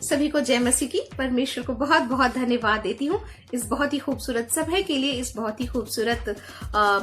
सभी को जय मसीह की। परमेश्वर को बहुत बहुत धन्यवाद देती हूँ इस बहुत ही खूबसूरत समय के लिए, इस बहुत ही खूबसूरत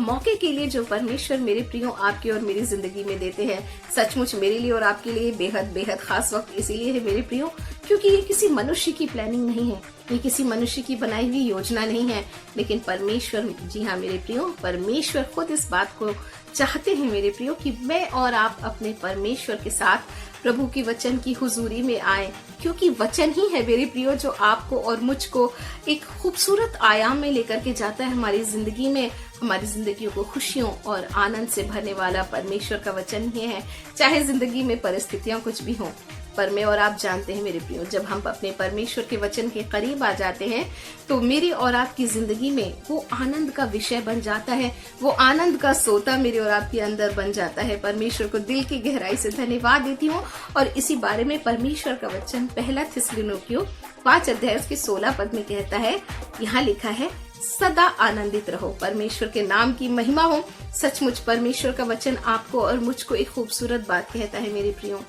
मौके के लिए जो परमेश्वर मेरे प्रियो आपकी और मेरी जिंदगी में देते हैं। सचमुच मेरे लिए और आपके लिए बेहद बेहद खास वक्त इसीलिए है मेरे प्रियो, क्योंकि ये किसी मनुष्य की प्लानिंग नहीं है, ये किसी मनुष्य की बनाई हुई योजना नहीं है, लेकिन परमेश्वर, जी हाँ मेरे प्रियो, परमेश्वर खुद इस बात को चाहते हैं मेरे प्रियो कि मैं और आप अपने परमेश्वर के साथ प्रभु की वचन की हुजूरी में आए, क्योंकि वचन ही है मेरे प्रियो जो आपको और मुझको एक खूबसूरत आयाम में लेकर के जाता है। हमारी जिंदगी में, हमारी जिंदगियों को खुशियों और आनंद से भरने वाला परमेश्वर का वचन ही है, चाहे जिंदगी में परिस्थितियां कुछ भी हों। पर मैं और आप जानते हैं मेरे प्रियो, जब हम अपने परमेश्वर के वचन के करीब आ जाते हैं तो मेरी और आपकी जिंदगी में वो आनंद का विषय बन जाता है, वो आनंद का सोता मेरे और आपके अंदर बन जाता है। परमेश्वर को दिल की गहराई से धन्यवाद देती हूँ और इसी बारे में परमेश्वर का वचन पहला थिस्सलुनीकियों 5 अध्याय के 16 पद में कहता है, यहाँ लिखा है, सदा आनंदित रहो। परमेश्वर के नाम की महिमा हो। सचमुच परमेश्वर का वचन आपको और मुझको एक खूबसूरत बात कहता है मेरे प्रियो,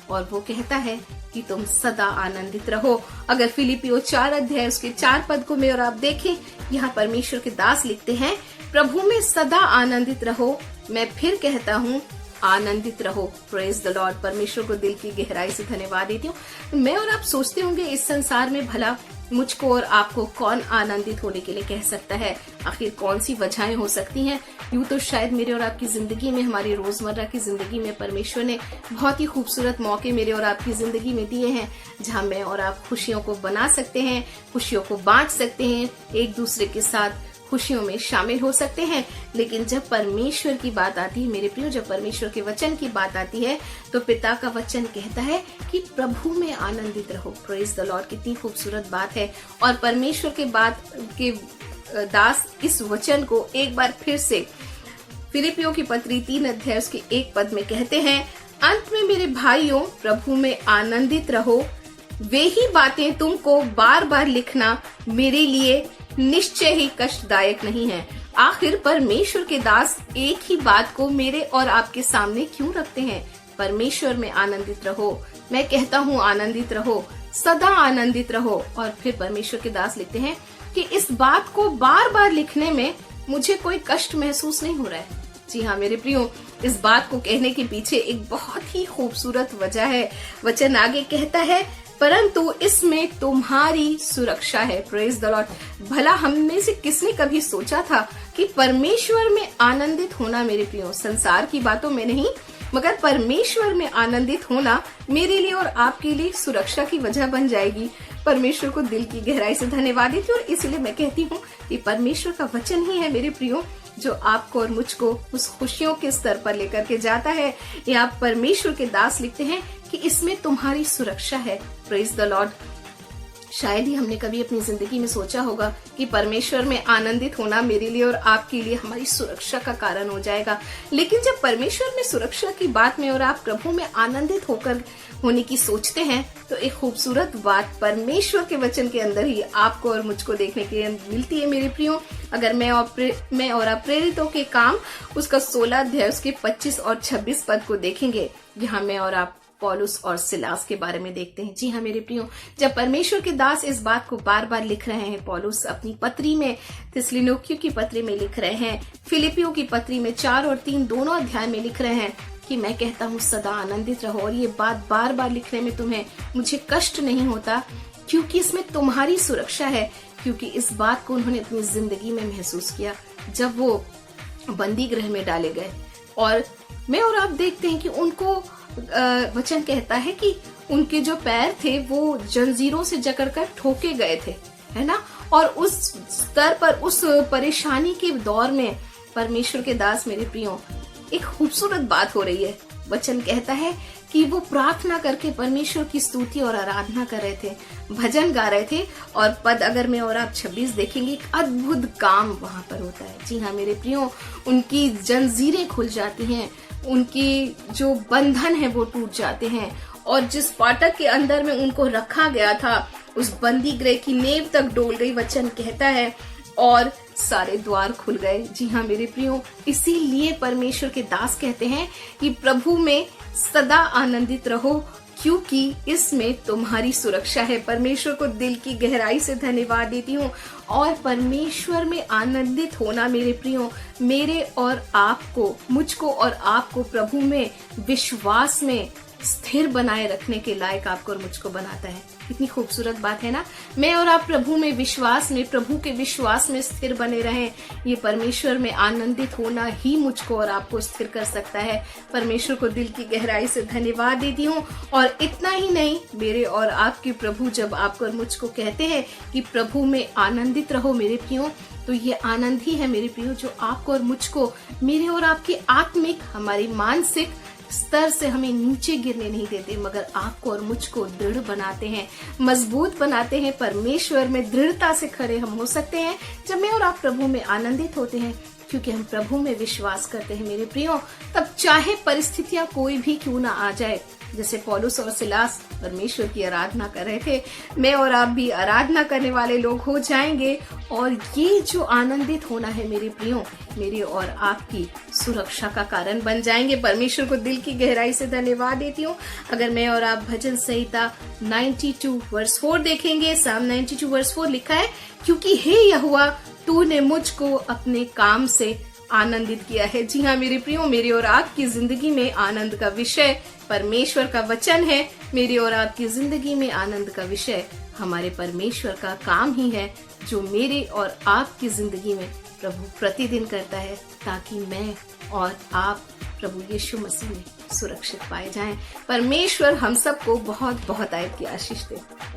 और वो कहता है कि तुम सदा आनंदित रहो। अगर फिलिपियों 4 अध्याय उसके 4 पद को मैं और आप देखें, यहाँ परमेश्वर के दास लिखते हैं, प्रभु में सदा आनंदित रहो, मैं फिर कहता हूँ आनंदित रहो। Praise the Lord. परमेश्वर को दिल की गहराई से धन्यवाद देती हूँ। मैं और आप सोचते होंगे इस संसार में भला मुझको और आपको कौन आनंदित होने के लिए कह सकता है, आखिर कौन सी वजहें हो सकती हैं। यूं तो शायद मेरे और आपकी जिंदगी में, हमारी रोजमर्रा की जिंदगी में परमेश्वर ने बहुत ही खूबसूरत मौके मेरे और आपकी जिंदगी में दिए हैं, जहां मैं और आप खुशियों को बना सकते हैं, खुशियों को बांट सकते हैं, एक दूसरे के साथ खुशियों में शामिल हो सकते हैं। लेकिन जब परमेश्वर की बात आती है मेरे प्रियो, जब परमेश्वर के वचन की बात आती है तो पिता का वचन कहता है कि प्रभु में आनंदित रहो। Praise the Lord. कितनी खूबसूरत बात है। और परमेश्वर के बात के दास इस वचन को एक बार फिर से फिलिपियों की पत्री 3 अध्याय उसके 1 पद में कहते हैं, अंत में मेरे भाइयों प्रभु में आनंदित रहो। वे ही बातें तुमको बार बार लिखना मेरे लिए निश्चय ही कष्टदायक नहीं है। आखिर परमेश्वर के दास एक ही बात को मेरे और आपके सामने क्यों रखते हैं? परमेश्वर में आनंदित रहो, मैं कहता हूँ आनंदित रहो, सदा आनंदित रहो। और फिर परमेश्वर के दास लिखते हैं कि इस बात को बार बार लिखने में मुझे कोई कष्ट महसूस नहीं हो रहा है। जी हाँ मेरे प्रियो, इस बात को कहने के पीछे एक बहुत ही खूबसूरत वजह है। वचन आगे कहता है, परंतु इसमें तुम्हारी सुरक्षा है। Praise the Lord. भला हम में से किसने कभी सोचा था कि परमेश्वर में आनंदित होना मेरे प्रियो, संसार की बातों में नहीं मगर परमेश्वर में आनंदित होना मेरे लिए और आपके लिए सुरक्षा की वजह बन जाएगी। परमेश्वर को दिल की गहराई से धन्यवाद देती हूँ और इसलिए मैं कहती हूँ कि परमेश्वर का वचन ही है मेरे प्रियो जो आपको और मुझको उस खुशियों के स्तर पर लेकर के जाता है। यहाँ परमेश्वर के दास लिखते हैं कि इसमें तुम्हारी सुरक्षा है। Praise the Lord. शायद ही हमने कभी अपनी जिंदगी में सोचा होगा कि परमेश्वर में आनंदित होना मेरे लिए और आपके लिए हमारी सुरक्षा का कारण हो जाएगा। लेकिन जब परमेश्वर में सुरक्षा की बात में और आप प्रभु में आनंदित होकर होने की सोचते हैं तो एक खूबसूरत बात परमेश्वर के वचन के अंदर ही आपको और मुझको देखने के लिए मिलती है मेरे प्रियो। अगर मैं और आप प्रेरितों के काम उसका 16 अध्याय उसके 25 और 26 पद को देखेंगे, यहाँ मैं और आप पौलुस और सिलास के बारे में देखते हैं। जी हाँ मेरे प्रियो, जब परमेश्वर के दास इस बात को बार बार लिख रहे हैं, पौलुस अपनी पत्री में, थिस्सलुनीकियों की पत्री में लिख रहे हैं, फिलिपियों की पत्री में 4 और 3 दोनों अध्याय में लिख रहे हैं कि मैं कहता हूँ सदा आनंदित रहो। और ये बात बार बार लिखने में तुम्हें मुझे कष्ट नहीं होता, क्योंकि इसमें तुम्हारी सुरक्षा है। क्योंकि इस बात को उन्होंने अपनी जिंदगी में महसूस किया जब वो बंदी गृह में डाले गए। और मैं और आप देखते हैं कि उनको वचन कहता है कि उनके जो पैर थे वो जंजीरों से जकड़कर ठोके गए थे, है ना। और उस स्तर पर, उस परेशानी के दौर में परमेश्वर के दास मेरे प्रियो, एक खूबसूरत बात हो रही है। वचन कहता है कि वो प्रार्थना करके परमेश्वर की स्तुति और आराधना कर रहे थे, भजन गा रहे थे। और पद अगर मैं और आप 26 देखेंगे, एक अद्भुत काम वहां पर होता है। जी हाँ मेरे प्रियो, उनकी जंजीरें खुल जाती हैं, उनकी जो बंधन है वो टूट जाते हैं, और जिस फाटक के अंदर में उनको रखा गया था उस बंदी गृह की नींव तक डोल गई। वचन कहता है और सारे द्वार खुल गए। जी हाँ मेरे प्रियो, इसीलिए परमेश्वर के दास कहते हैं कि प्रभु में सदा आनंदित रहो, क्योंकि इसमें तुम्हारी सुरक्षा है। परमेश्वर को दिल की गहराई से धन्यवाद देती हूँ। और परमेश्वर में आनंदित होना मेरे प्रियो, मेरे और आपको, मुझको और आपको प्रभु में विश्वास में स्थिर बनाए रखने के लायक आपको और मुझको बनाता है। कितनी खूबसूरत बात है ना। मैं और आप प्रभु में विश्वास में, प्रभु के विश्वास में स्थिर बने रहें। ये परमेश्वर में आनंदित होना ही मुझको और आपको स्थिर कर सकता है। परमेश्वर को दिल की गहराई से धन्यवाद देती हूँ। और इतना ही नहीं, मेरे और आपके प्रभु जब आपको और मुझको कहते हैं कि प्रभु में आनंदित रहो मेरे प्रियो, तो ये आनंद ही है मेरे प्रियो जो आपको और मुझको, मेरे और आपके आत्मिक, हमारी मानसिक स्तर से हमें नीचे गिरने नहीं देते, मगर आपको और मुझको दृढ़ बनाते हैं, मजबूत बनाते हैं। परमेश्वर में दृढ़ता से खड़े हम हो सकते हैं जब मैं और आप प्रभु में आनंदित होते हैं, क्योंकि हम प्रभु में विश्वास करते हैं मेरे प्रियो। तब चाहे परिस्थितियां कोई भी क्यों ना आ जाए, जैसे पौलुस और सिलास परमेश्वर की आराधना कर रहे थे, मैं और आप भी आराधना करने वाले लोग हो जाएंगे। और ये जो आनंदित होना है मेरे प्रियो, मेरे और आपकी सुरक्षा का कारण बन जाएंगे। परमेश्वर को दिल की गहराई से धन्यवाद देती हूँ। अगर मैं और आप भजन संहिता 92 वर्स 4 देखेंगे, साम 92 वर्स 4 लिखा है, क्योंकि हे यहोवा तूने मुझको अपने काम से आनंदित किया है। जी हाँ मेरे प्रियो, मेरे और आपकी जिंदगी में आनंद का विषय परमेश्वर का वचन है। मेरे और आपकी जिंदगी में आनंद का विषय हमारे परमेश्वर का काम ही है, जो मेरे और आपकी जिंदगी में प्रभु प्रतिदिन करता है, ताकि मैं और आप प्रभु यीशु मसीह में सुरक्षित पाए जाएं। परमेश्वर हम सबको बहुत बहुत आयत की आशीष दे।